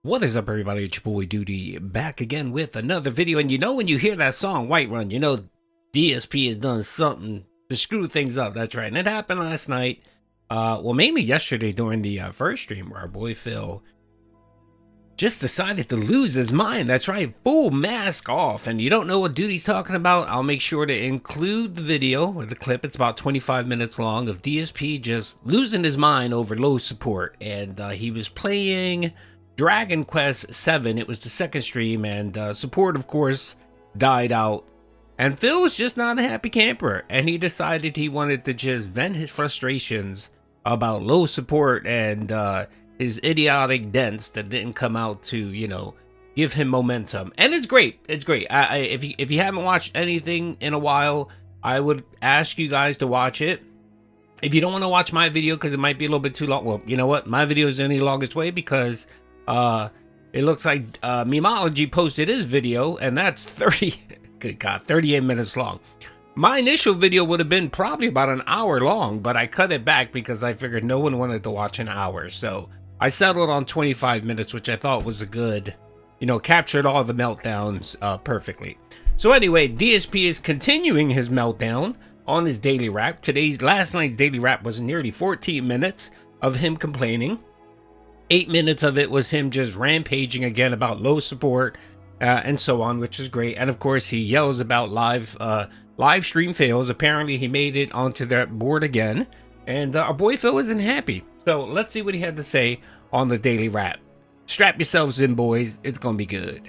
What is up, everybody? It's your boy Doody back again with another video. And you know, when you hear that song Whiterun, you know DSP has done something to screw things up. That's right. And it happened last night. Well, mainly yesterday during the first stream where our boy Phil just decided to lose his mind. That's right. Full mask off. And you don't know what Doody's talking about? I'll make sure to include the video or the clip. It's about 25 minutes long of DSP just losing his mind over low support. And he was playing Dragon Quest VII. It was the second stream, and support, of course, died out. And Phil was just not a happy camper, and he decided he wanted to just vent his frustrations about low support and his idiotic dents that didn't come out to, you know, give him momentum. And it's great. It's great. If you haven't watched anything in a while, I would ask you guys to watch it. If you don't want to watch my video because it might be a little bit too long, well, you know what? My video is the only longest way because it looks like Memology posted his video, and that's 38 minutes long. My initial video would have been probably about an hour long, but I cut it back because I figured no one wanted to watch an hour. So I settled on 25 minutes, which I thought was a good, you know, captured all the meltdowns perfectly. So anyway, DSP is continuing his meltdown on his daily rap. Last night's daily rap was nearly 14 minutes of him complaining. 8 minutes of it was him just rampaging again about low support and so on, which is great. And of course, he yells about live stream fails. Apparently, he made it onto that board again, and our boy Phil isn't happy. So let's see what he had to say on the daily rap. Strap yourselves in, boys. It's gonna be good.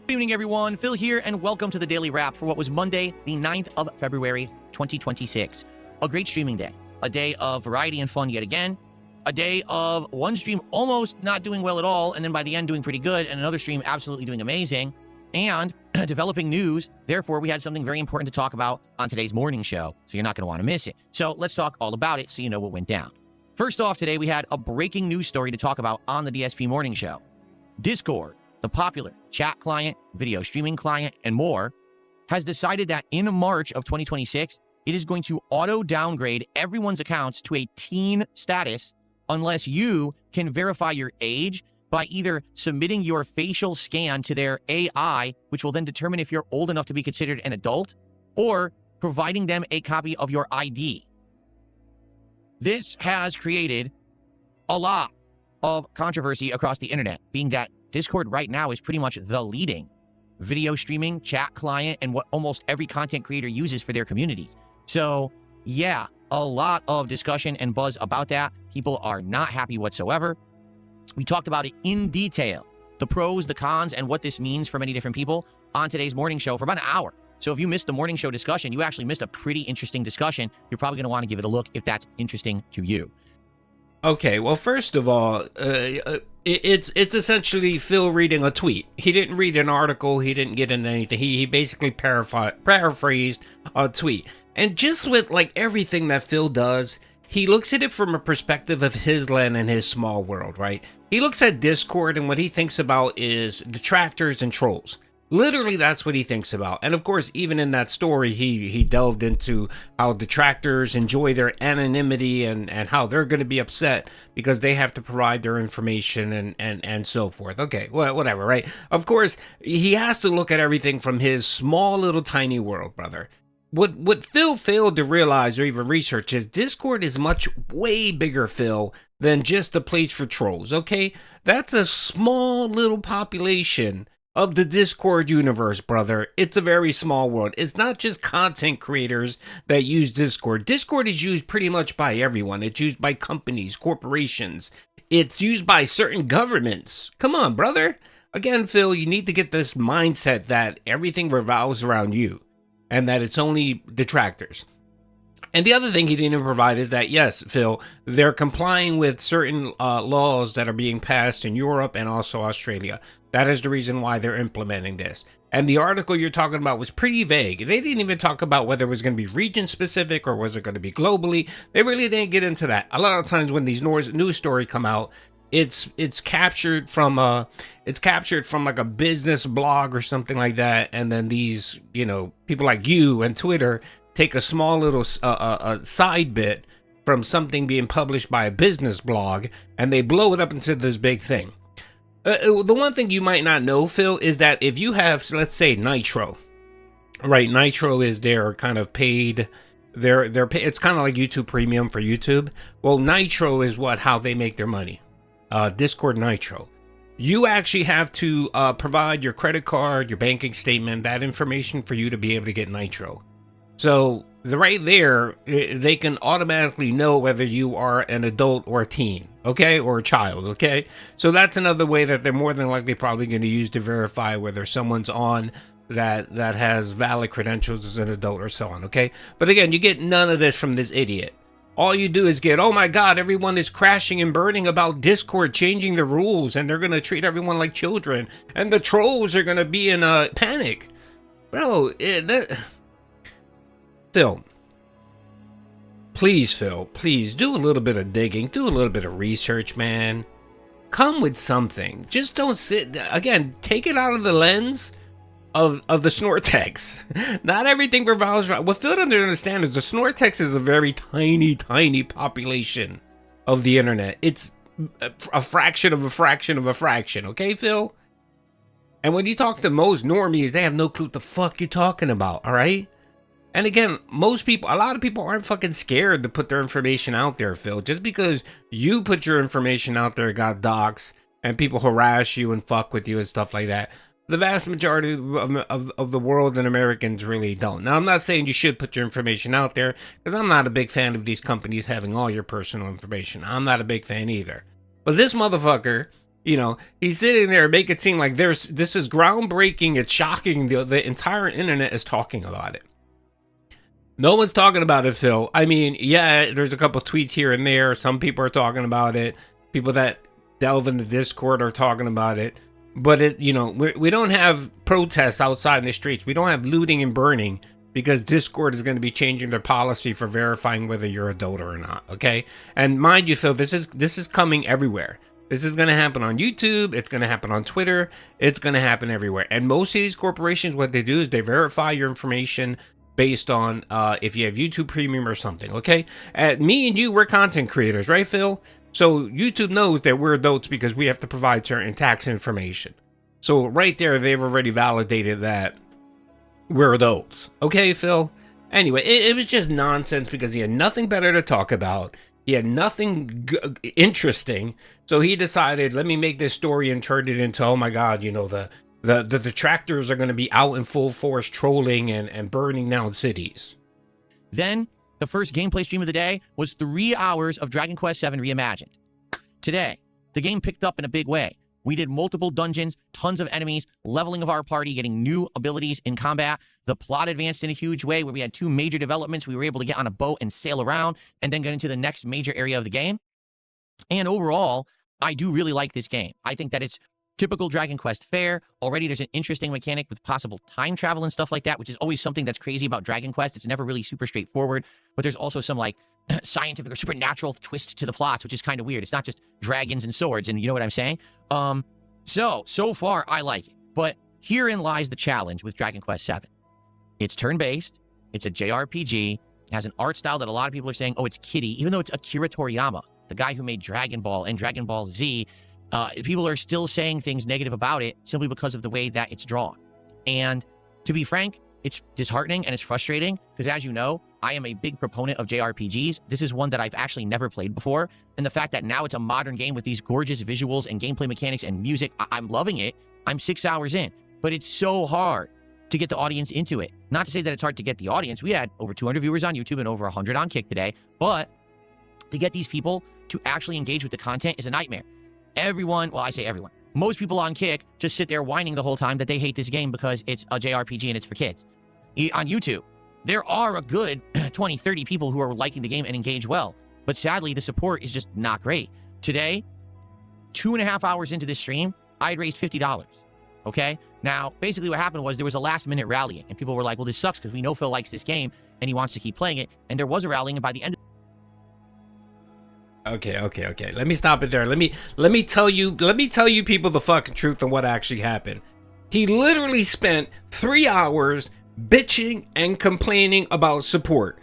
Good evening, everyone. Phil here, and welcome to the Daily Wrap for what was Monday, the 9th of February, 2026. A great streaming day. A day of variety and fun yet again. A day of one stream almost not doing well at all, and then by the end doing pretty good, and another stream absolutely doing amazing, and developing news. Therefore, we had something very important to talk about on today's morning show, so you're not going to want to miss it. So let's talk all about it so you know what went down. First off, today we had a breaking news story to talk about on the DSP morning show. Discord, the popular chat client, video streaming client, and more, has decided that in March of 2026, it is going to auto-downgrade everyone's accounts to a teen status unless you can verify your age by either submitting your facial scan to their AI, which will then determine if you're old enough to be considered an adult, or providing them a copy of your ID. This has created a lot of controversy across the internet, being that Discord right now is pretty much the leading video streaming chat client and what almost every content creator uses for their communities. So, yeah, a lot of discussion and buzz about that. People are not happy whatsoever. We talked about it in detail, the pros, the cons, and what this means for many different people on today's morning show for about an hour. So if you missed the morning show discussion, you actually missed a pretty interesting discussion. You're probably going to want to give it a look if that's interesting to you. Okay, well, first of all, it's essentially Phil reading a tweet. He didn't read an article. He didn't get into anything. He basically paraphrased a tweet. And just with like everything that Phil does, he looks at it from a perspective of his land and his small world, right? He looks at Discord and what he thinks about is detractors and trolls. Literally, that's what he thinks about. And of course, even in that story, he delved into how detractors enjoy their anonymity and how they're going to be upset because they have to provide their information and so forth. Okay, well, whatever, right? Of course, he has to look at everything from his small little tiny world, brother. What Phil failed to realize or even research is Discord is much way bigger, Phil, than just a place for trolls, okay? That's a small little population of the Discord universe, brother. It's a very small world. It's not just content creators that use Discord. Discord is used pretty much by everyone. It's used by companies, corporations. It's used by certain governments. Come on, brother. Again, Phil, you need to get this mindset that everything revolves around you and that it's only detractors. And the other thing he didn't provide is that, yes, Phil, they're complying with certain laws that are being passed in Europe and also Australia. That is the reason why they're implementing this. And the article you're talking about was pretty vague. They didn't even talk about whether it was going to be region specific or was it going to be globally. They really didn't get into that. A lot of times when these news stories come out, it's captured from like a business blog or something like that, and then these, you know, people like you and Twitter take a small little side bit from something being published by a business blog and they blow it up into this big thing. The one thing you might not know, Phil, is that if you have, let's say, Nitro, right? Nitro is their kind of paid. It's kind of like YouTube Premium for YouTube. Well, Nitro is how they make their money. Discord Nitro. You actually have to provide your credit card, your banking statement, that information for you to be able to get Nitro. So right there, they can automatically know whether you are an adult or a teen, okay, or a child, okay. So that's another way that they're more than likely probably going to use to verify whether someone's on that has valid credentials as an adult or so on, okay. But again, you get none of this from this idiot. All you do is get, oh my god, everyone is crashing and burning about Discord changing the rules, and they're going to treat everyone like children, and the trolls are going to be in a panic. Bro, Phil, please, do a little bit of digging, do a little bit of research, man. Come with something. Just don't sit, again, take it out of the lens of the Snortex. Not everything revolves around. What Phil doesn't understand is the Snortex is a very tiny population of the internet. It's a fraction of a fraction of a fraction, okay, Phil? And when you talk to most normies, they have no clue what the fuck you're talking about, all right? And again, a lot of people aren't fucking scared to put their information out there, Phil. Just because you put your information out there, got docs, and people harass you and fuck with you and stuff like that. The vast majority of the world and Americans really don't. Now, I'm not saying you should put your information out there, because I'm not a big fan of these companies having all your personal information. I'm not a big fan either. But this motherfucker, you know, he's sitting there making it seem like this is groundbreaking, it's shocking, the entire internet is talking about it. No one's talking about it, Phil. I mean, yeah, there's a couple tweets here and there. Some people are talking about it. People that delve into Discord are talking about it. But we don't have protests outside in the streets. We don't have looting and burning because Discord is going to be changing their policy for verifying whether you're adult or not. Okay, and mind you, Phil, this is coming everywhere. This is going to happen on YouTube. It's going to happen on Twitter. It's going to happen everywhere. And most of these corporations, what they do is they verify your information based on if you have YouTube Premium or something. Okay, me and you, we're content creators, right, Phil? So YouTube knows that we're adults because we have to provide certain tax information. So right there, they've already validated that we're adults. Okay, Phil? Anyway, it was just nonsense because he had nothing better to talk about. He had nothing interesting. So he decided, let me make this story and turn it into, oh my God, the detractors are going to be out in full force trolling and burning down cities. Then the first gameplay stream of the day was 3 hours of Dragon Quest VII Reimagined. Today, the game picked up in a big way. We did multiple dungeons, tons of enemies, leveling of our party, getting new abilities in combat. The plot advanced in a huge way where we had 2 major developments. We were able to get on a boat and sail around and then get into the next major area of the game. And overall, I do really like this game. I think that it's typical Dragon Quest fare. Already there's an interesting mechanic with possible time travel and stuff like that, which is always something that's crazy about Dragon Quest. It's never really super straightforward, but there's also some like scientific or supernatural twist to the plots, which is kind of weird. It's not just dragons and swords, and you know what I'm saying? So far I like it, but herein lies the challenge with Dragon Quest VII. It's turn-based, it's a JRPG, it has an art style that a lot of people are saying, oh, it's kiddie, even though it's Akira Toriyama, the guy who made Dragon Ball and Dragon Ball Z. People are still saying things negative about it simply because of the way that it's drawn. And to be frank, it's disheartening and it's frustrating because, as you know, I am a big proponent of JRPGs. This is one that I've actually never played before. And the fact that now it's a modern game with these gorgeous visuals and gameplay mechanics and music, I'm loving it. I'm 6 hours in, but it's so hard to get the audience into it. Not to say that it's hard to get the audience. We had over 200 viewers on YouTube and over 100 on Kick today, but to get these people to actually engage with the content is a nightmare. Everyone, well, I say everyone, most people on Kick just sit there whining the whole time that they hate this game because it's a JRPG and it's for kids. On YouTube, there are a good 20, 30 people who are liking the game and engage well, but sadly, the support is just not great. Today, 2.5 hours into this stream, I had raised $50, okay? Now, basically what happened was there was a last-minute rallying, and people were like, well, this sucks because we know Phil likes this game, and he wants to keep playing it, and there was a rallying, and by the end of Okay. Let me stop it there. Let me tell you people the fucking truth on what actually happened. He literally spent 3 hours bitching and complaining about support.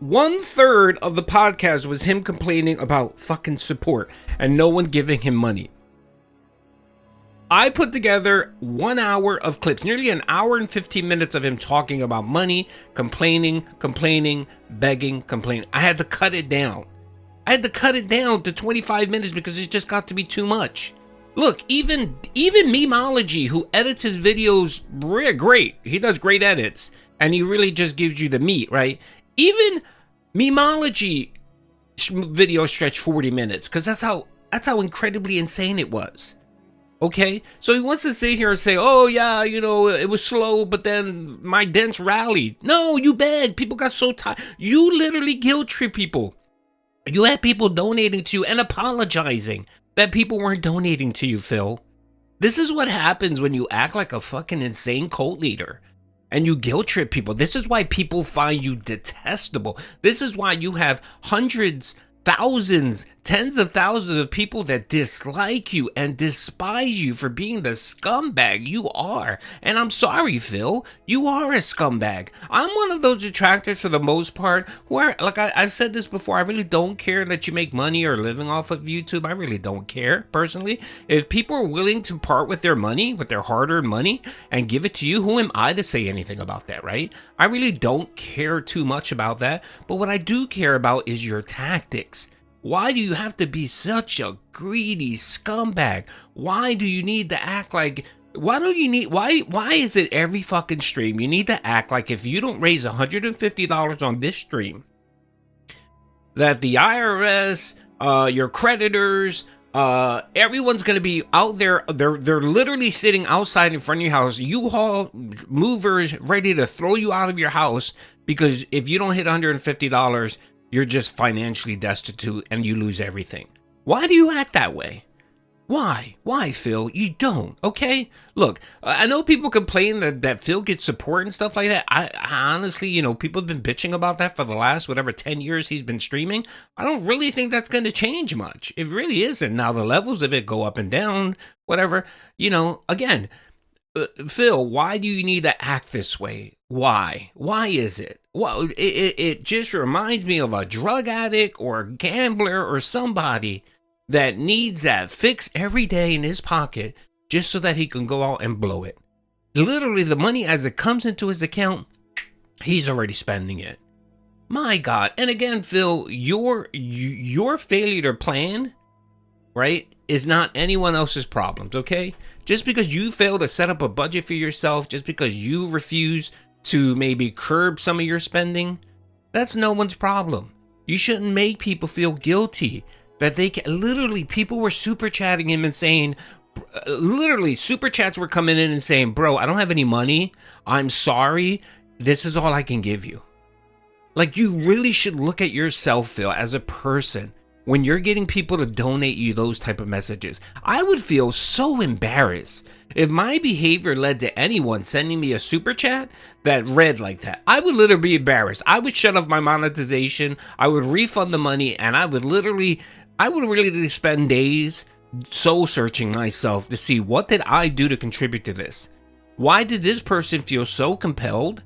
1/3 of the podcast was him complaining about fucking support and no one giving him money. I put together 1 hour of clips, nearly an hour and 15 minutes of him talking about money, complaining, begging, complaining. I had to cut it down. I had to cut it down to 25 minutes because it just got to be too much. Look, even Memeology, who edits his videos great, he does great edits, and he really just gives you the meat, right? Even Memeology video stretched 40 minutes because that's how incredibly insane it was. Okay, so he wants to sit here and say, oh yeah, you know, it was slow, but then my dents rallied. No, you begged. People got so tired. You literally guilt trip people. You had people donating to you and apologizing that people weren't donating to you, Phil. This is what happens when you act like a fucking insane cult leader and you guilt trip people. This is why people find you detestable. This is why you have hundreds, thousands, tens of thousands of people that dislike you and despise you for being the scumbag you are. And I'm sorry, Phil, you are a scumbag. I'm one of those detractors for the most part where, like I've said this before, I really don't care that you make money or living off of YouTube. I really don't care, personally. If people are willing to part with their money, with their hard-earned money, and give it to you, who am I to say anything about that, right? I really don't care too much about that. But what I do care about is your tactics. Why do you have to be such a greedy scumbag? Why do you need to act like, why is it every fucking stream you need to act like if you don't raise $150 on this stream, that the IRS, your creditors, everyone's gonna be out there, they're literally sitting outside in front of your house, U-Haul movers ready to throw you out of your house because if you don't hit $150, you're just financially destitute and you lose everything. Why do you act that way? Why? Why, Phil? You don't, okay? Look, I know people complain that Phil gets support and stuff like that. I honestly, you know, people have been bitching about that for the last, 10 years he's been streaming. I don't really think that's going to change much. It really isn't. Now, the levels of it go up and down, whatever. You know, again, Phil, why do you need to act this way? Why? Why is it? Well, it just reminds me of a drug addict or a gambler or somebody that needs that fix every day in his pocket just so that he can go out and blow it. Literally, the money as it comes into his account, he's already spending it. My God. And again, Phil, your failure to plan, right, is not anyone else's problems, okay? Just because you fail to set up a budget for yourself, just because you refuse to maybe curb some of your spending, that's no one's problem. You shouldn't make people feel guilty that they can. Literally, people were super chatting him and saying, literally super chats were coming in and saying, bro, I don't have any money, I'm sorry, this is all I can give you. Like, you really should look at yourself, Phil, as a person when you're getting people to donate you those type of messages. I would feel so embarrassed if my behavior led to anyone sending me a super chat that read like that. I would literally be embarrassed. I would shut off my monetization. I would refund the money, and I would really spend days soul searching myself to see what did I do to contribute to this. Why did this person feel so compelled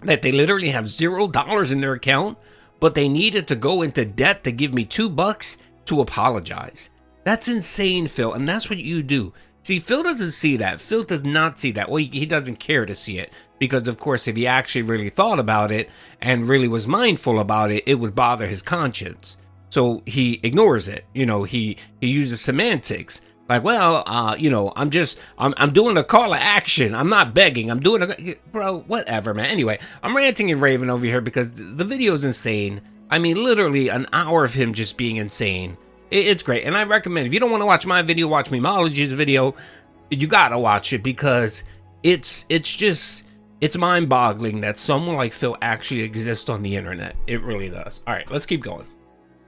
that they literally have $0 in their account, but they needed to go into debt to give me $2 to apologize? That's insane, Phil, and that's what you do. See, Phil doesn't see that. Phil does not see that. Well, he doesn't care to see it because, of course, if he actually really thought about it and really was mindful about it, it would bother his conscience. So he ignores it. You know, he uses semantics. Like, well, you know, I'm doing a call to action. I'm not begging. I'm doing bro, whatever, man. Anyway, I'm ranting and raving over here because the video is insane. I mean, literally an hour of him just being insane. It's great. And I recommend, if you don't want to watch my video, watch Memeology's video. You gotta watch it because it's mind-boggling that someone like Phil actually exists on the internet. It really does. All right, let's keep going.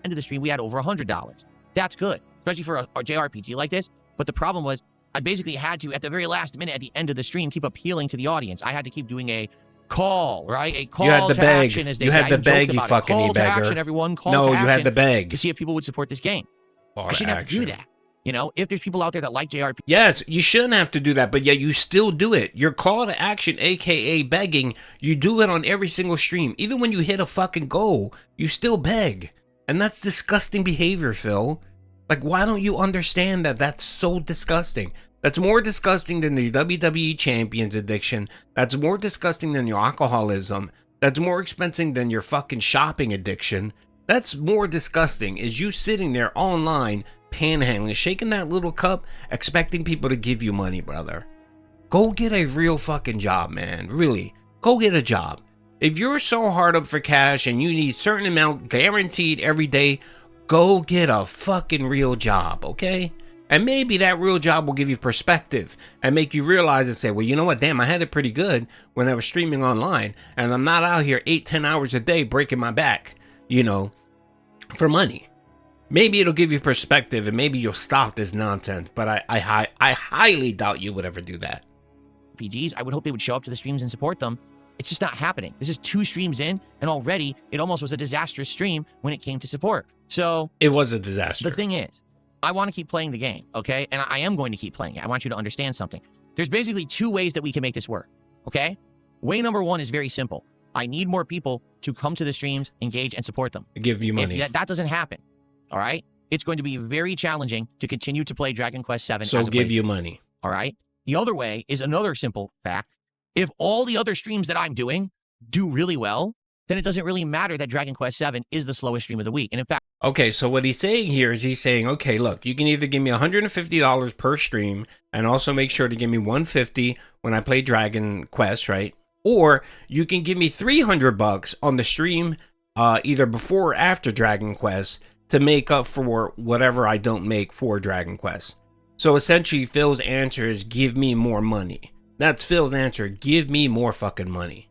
End of the stream, we had over $100. That's good, especially for a JRPG like this. But the problem was, I basically had to, at the very last minute, at the end of the stream, keep appealing to the audience. I had to keep doing a call, right? A call to action, as they say. You had to beg, you fucking e-bagger. Call to action, everyone. Call to action. No, you had to beg to see if people would support this game. I shouldn't have to do that. You know, if there's people out there that like JRPG. Yes, you shouldn't have to do that, but yet you still do it. Your call to action, aka begging, you do it on every single stream. Even when you hit a fucking goal, you still beg. And that's disgusting behavior, Phil. Like, why don't you understand that that's so disgusting? That's more disgusting than your WWE Champions addiction. That's more disgusting than your alcoholism. That's more expensive than your fucking shopping addiction. That's more disgusting is you sitting there online panhandling, shaking that little cup, expecting people to give you money, brother. Go get a real fucking job, man. Really, go get a job. If you're so hard up for cash and you need certain amount guaranteed every day, go get a fucking real job, okay? And maybe that real job will give you perspective and make you realize and say, well, you know what? Damn, I had it pretty good when I was streaming online, and I'm not out here 8-10 hours a day breaking my back, you know, for money. Maybe it'll give you perspective and maybe you'll stop this nonsense, but I highly doubt you would ever do that. RPGs, I would hope they would show up to the streams and support them. It's just not happening. This is 2 streams in, and already it almost was a disastrous stream when it came to support. So it was a disaster. The thing is, I want to keep playing the game, okay? And I am going to keep playing it. I want you to understand something. There's basically 2 ways that we can make this work, okay? Way number 1 is very simple. I need more people to come to the streams, engage, and support them. Give you money. If that doesn't happen, all right? It's going to be very challenging to continue to play Dragon Quest VII. So give you money. All right? The other way is another simple fact. If all the other streams that I'm doing do really well, then it doesn't really matter that Dragon Quest VII is the slowest stream of the week. And in fact, okay, so what he's saying here is he's saying, okay, look, you can either give me $150 per stream and also make sure to give me $150 when I play Dragon Quest, right? Or you can give me $300 on the stream either before or after Dragon Quest to make up for whatever I don't make for Dragon Quest. So essentially, Phil's answer is give me more money. That's Phil's answer. Give me more fucking money.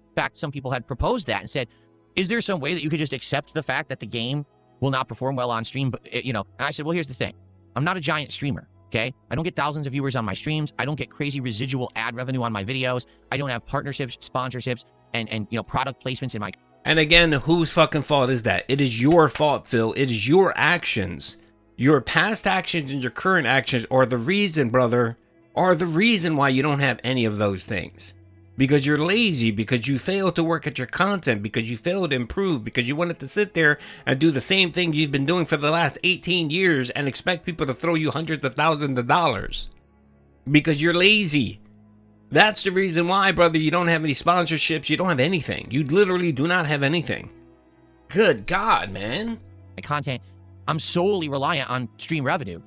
In fact, some people had proposed that and said, is there some way that you could just accept the fact that the game will not perform well on stream? But, you know, and I said, well, here's the thing. I'm not a giant streamer, okay? I don't get thousands of viewers on my streams. I don't get crazy residual ad revenue on my videos. I don't have partnerships, sponsorships, and you know, product placements in my... And again, whose fucking fault is that? It is your fault, Phil. It is your actions. Your past actions and your current actions are the reason, brother, are the reason why you don't have any of those things. Because you're lazy, because you failed to work at your content, because you failed to improve, because you wanted to sit there and do the same thing you've been doing for the last 18 years and expect people to throw you hundreds of thousands of dollars. Because you're lazy. That's the reason why, brother, you don't have any sponsorships, you don't have anything. You literally do not have anything. Good God, man. My content, I'm solely reliant on stream revenue.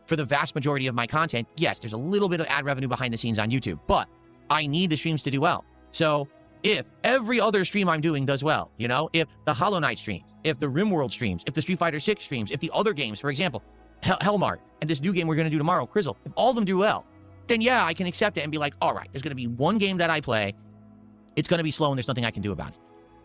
For the vast majority of my content, yes, there's a little bit of ad revenue behind the scenes on YouTube, but I need the streams to do well. So if every other stream I'm doing does well, you know, if the Hollow Knight streams, if the RimWorld streams, if the Street Fighter 6 streams, if the other games, for example, Hellmart, and this new game we're going to do tomorrow, Crizzle, if all of them do well, then yeah, I can accept it and be like, all right, there's going to be one game that I play. It's going to be slow and there's nothing I can do about it.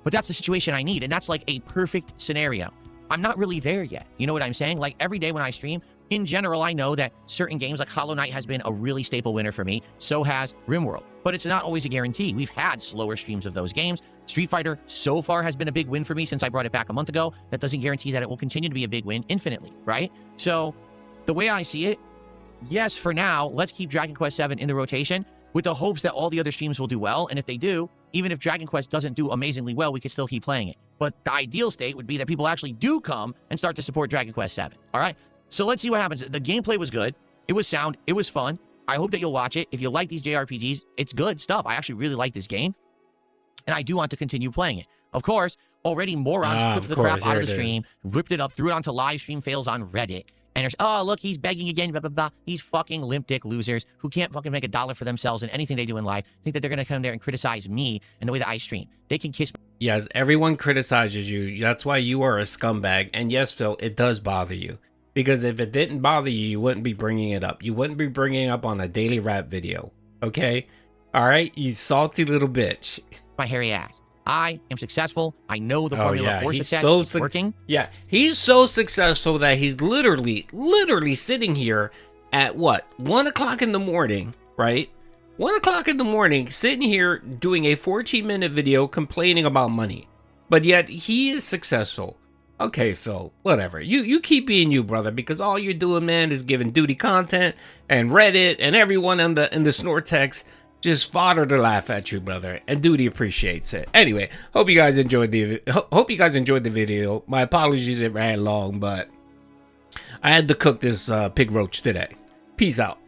But that's the situation I need. And that's like a perfect scenario. I'm not really there yet. You know what I'm saying? Like every day when I stream, in general, I know that certain games like Hollow Knight has been a really staple winner for me. So has RimWorld. But it's not always a guarantee. We've had slower streams of those games. Street Fighter so far has been a big win for me since I brought it back a month ago. That doesn't guarantee that it will continue to be a big win infinitely, right? So the way I see it, yes, for now, let's keep Dragon Quest VII in the rotation with the hopes that all the other streams will do well. And if they do, even if Dragon Quest doesn't do amazingly well, we could still keep playing it. But the ideal state would be that people actually do come and start to support Dragon Quest VII. All right? So let's see what happens. The gameplay was good. It was sound. It was fun. I hope that you'll watch it. If you like these JRPGs, it's good stuff. I actually really like this game. And I do want to continue playing it. Of course, already morons ripped the crap out of the stream, ripped it up, threw it onto live stream fails on Reddit. And there's, oh, look, he's begging again, blah, blah, blah. These fucking limp dick losers who can't fucking make $1 for themselves in anything they do in life think that they're going to come there and criticize me and the way that I stream. They can kiss me. Yes, everyone criticizes you. That's why you are a scumbag. And yes, Phil, it does bother you. Because if it didn't bother you, you wouldn't be bringing it up. You wouldn't be bringing it up on a daily rap video. Okay? All right? You salty little bitch. My hairy ass. I am successful. I know the formula for success is working. Yeah, he's so successful that he's literally sitting here at what? 1 o'clock in the morning, right? 1 o'clock in the morning, sitting here doing a 14-minute video complaining about money. But yet, he is successful. Okay, Phil, whatever. You keep being you, brother, because all you're doing, man, is giving Doody content and Reddit and everyone in the Snortex just fodder to laugh at you, brother, and Doody appreciates it. Anyway, hope you guys enjoyed the video. My apologies, it ran long, but I had to cook this PigRoach today. Peace out.